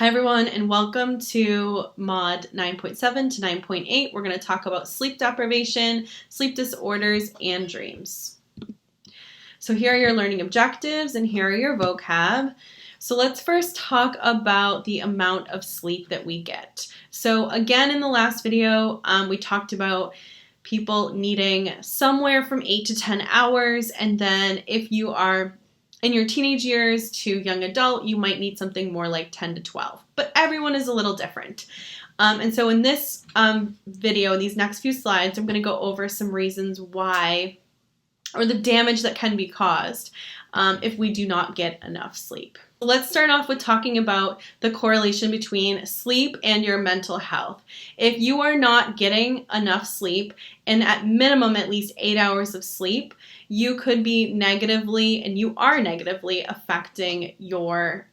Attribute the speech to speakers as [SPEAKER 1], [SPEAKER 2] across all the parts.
[SPEAKER 1] Hi everyone, and welcome to Mod 9.7 to 9.8. We're going to talk about sleep deprivation, sleep disorders, and dreams. So here are your learning objectives and here are your vocab. So let's first talk about the amount of sleep that we get. So again, in the last video, we talked about people needing somewhere from 8 to 10 hours, and then if you are in your teenage years to young adult, you might need something more like 10 to 12. But everyone is a little different. And so in this video, these next few slides, I'm going to go over some reasons why, or the damage that can be caused if we do not get enough sleep. Let's start off with talking about the correlation between sleep and your mental health. If you are not getting enough sleep, and at minimum at least 8 hours of sleep, you could be negatively, and you are negatively affecting your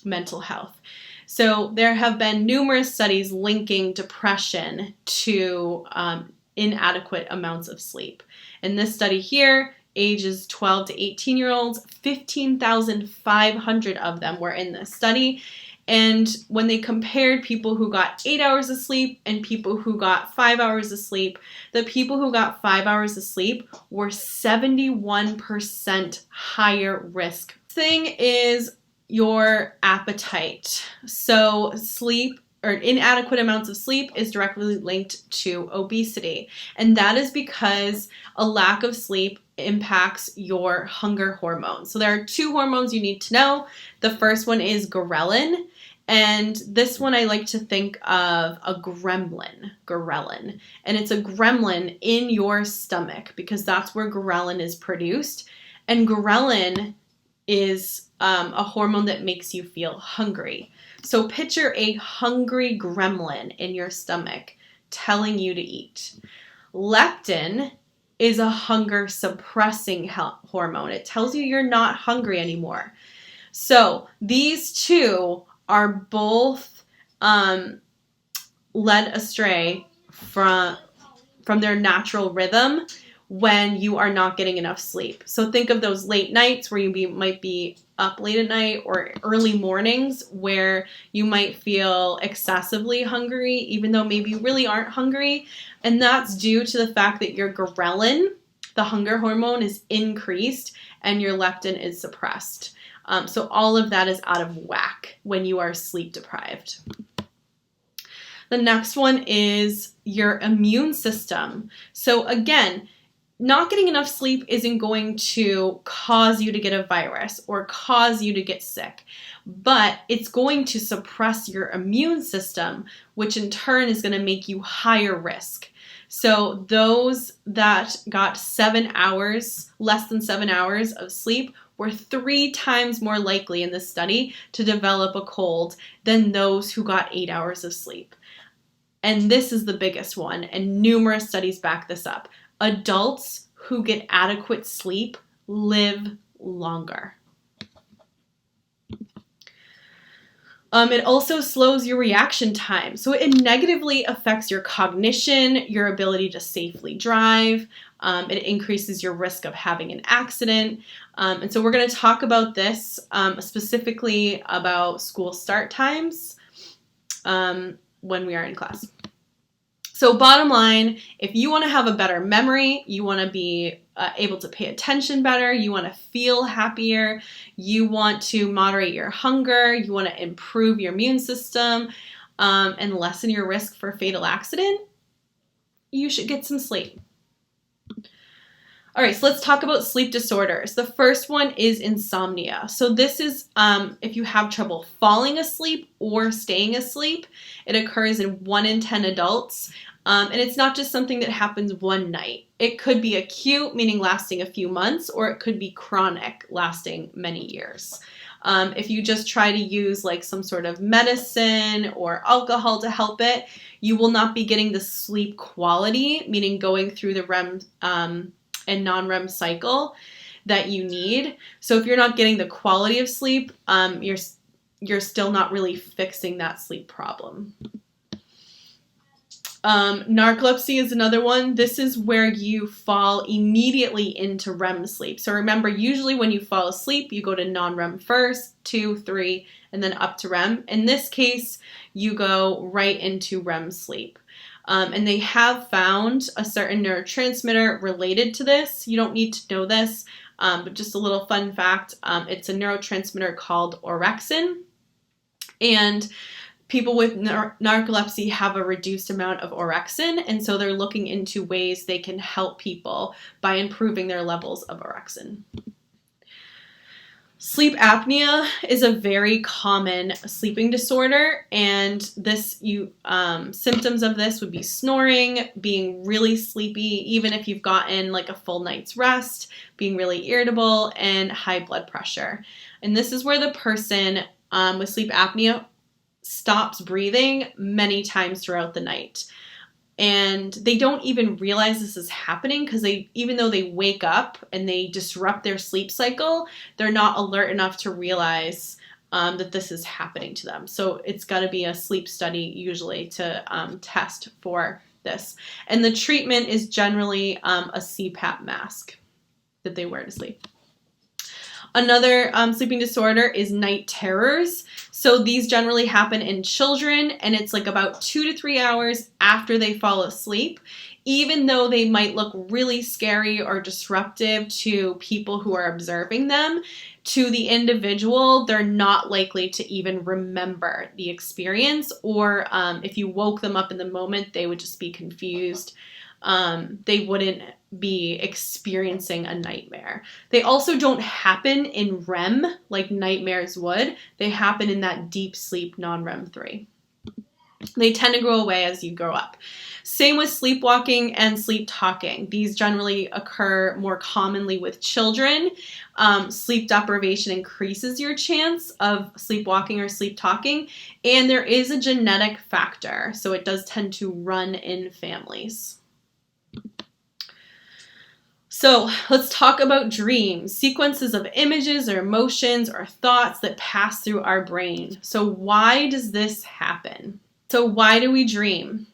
[SPEAKER 1] mental health. So there have been numerous studies linking depression to inadequate amounts of sleep. In this study here, ages 12 to 18-year-olds, 15,500 of them were in this study. And when they compared people who got 8 hours of sleep and people who got 5 hours of sleep, the people who got 5 hours of sleep were 71% higher risk. Thing is your appetite. So sleep or inadequate amounts of sleep is directly linked to obesity. And that is because a lack of sleep impacts your hunger hormone. So there are two hormones you need to know. The first one is ghrelin. And this one I like to think of a gremlin, and it's a gremlin in your stomach because that's where ghrelin is produced. And ghrelin is a hormone that makes you feel hungry. So picture a hungry gremlin in your stomach telling you to eat. Leptin is a hunger suppressing hormone. It tells you you're not hungry anymore. So these two are both led astray from their natural rhythm when you are not getting enough sleep. So think of those late nights where you might be up late at night, or early mornings where you might feel excessively hungry, even though maybe you really aren't hungry. And that's due to the fact that your ghrelin, the hunger hormone, is increased and your leptin is suppressed. So all of that is out of whack when you are sleep deprived. The next one is your immune system. So again, not getting enough sleep isn't going to cause you to get a virus or cause you to get sick, but it's going to suppress your immune system, which in turn is going to make you higher risk. So those that got 7 hours, less than 7 hours of sleep, were 3 times more likely in this study to develop a cold than those who got 8 hours of sleep. And this is the biggest one, and numerous studies back this up. Adults who get adequate sleep live longer. It also slows your reaction time. So it negatively affects your cognition, your ability to safely drive. It increases your risk of having an accident. And so we're going to talk about this specifically about school start times when we are in class. So bottom line, if you want to have a better memory, you want to be able to pay attention better, you want to feel happier, you want to moderate your hunger, you want to improve your immune system, and lessen your risk for fatal accident, you should get some sleep. All right, so let's talk about sleep disorders. The first one is insomnia. So this is if you have trouble falling asleep or staying asleep. It occurs in 1 in 10 adults. And it's not just something that happens one night. It could be acute, meaning lasting a few months, or it could be chronic, lasting many years. If you just try to use like some sort of medicine or alcohol to help it, you will not be getting the sleep quality, meaning going through the REM and non-REM cycle that you need. So if you're not getting the quality of sleep, you're still not really fixing that sleep problem. Narcolepsy is another one. This is where you fall immediately into REM sleep. So remember, usually when you fall asleep, you go to non-REM first, 2, 3, and then up to REM. In this case, you go right into REM sleep. And they have found a certain neurotransmitter related to this. You don't need to know this, but just a little fun fact. It's a neurotransmitter called orexin. And people with narcolepsy have a reduced amount of orexin, and so they're looking into ways they can help people by improving their levels of orexin. Sleep apnea is a very common sleeping disorder, and symptoms of this would be snoring, being really sleepy, even if you've gotten like a full night's rest, being really irritable, and high blood pressure. And this is where the person with sleep apnea stops breathing many times throughout the night. And they don't even realize this is happening because even though they wake up and they disrupt their sleep cycle, they're not alert enough to realize that this is happening to them. So it's got to be a sleep study usually to test for this. And the treatment is generally a CPAP mask that they wear to sleep. Another sleeping disorder is night terrors. So these generally happen in children, and it's like about 2 to 3 hours after they fall asleep. Even though they might look really scary or disruptive to people who are observing them, to the individual, they're not likely to even remember the experience, or if you woke them up in the moment, they would just be confused. They wouldn't be experiencing a nightmare. They also don't happen in REM like nightmares would. They happen in that deep sleep non-REM 3. They tend to go away as you grow up. Same with sleepwalking and sleep talking. These generally occur more commonly with children. Sleep deprivation increases your chance of sleepwalking or sleep talking, and there is a genetic factor, so it does tend to run in families. So let's talk about dreams, sequences of images or emotions or thoughts that pass through our brain. So why does this happen? So why do we dream?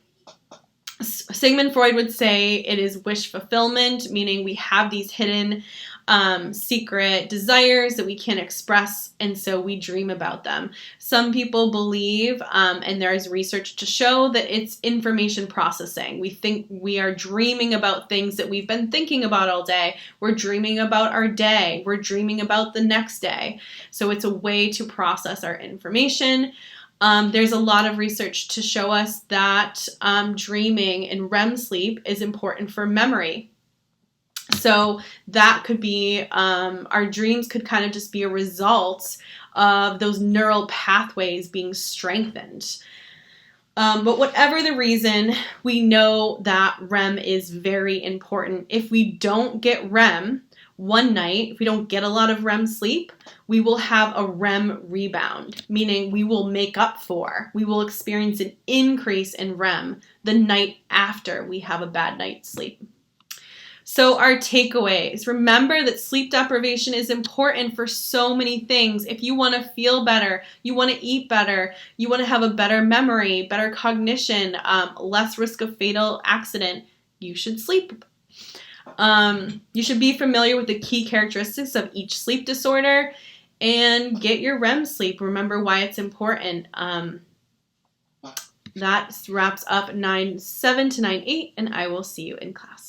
[SPEAKER 1] Sigmund Freud would say it is wish fulfillment, meaning we have these hidden secret desires that we can't express, and so we dream about them. Some people believe, and there is research to show, that it's information processing. We think we are dreaming about things that we've been thinking about all day. We're dreaming about our day. We're dreaming about the next day. So it's a way to process our information. There's a lot of research to show us that dreaming in REM sleep is important for memory. So that could be, our dreams could kind of just be a result of those neural pathways being strengthened. But whatever the reason, we know that REM is very important. If we don't get REM one night, if we don't get a lot of REM sleep, we will have a REM rebound, meaning we will we will experience an increase in REM the night after we have a bad night's sleep. So our takeaways: remember that sleep deprivation is important for so many things. If you want to feel better, you want to eat better, you want to have a better memory, better cognition, less risk of fatal accident, you should sleep. You should be familiar with the key characteristics of each sleep disorder and get your REM sleep. Remember why it's important. That wraps up 9.7 to 9.8, and I will see you in class.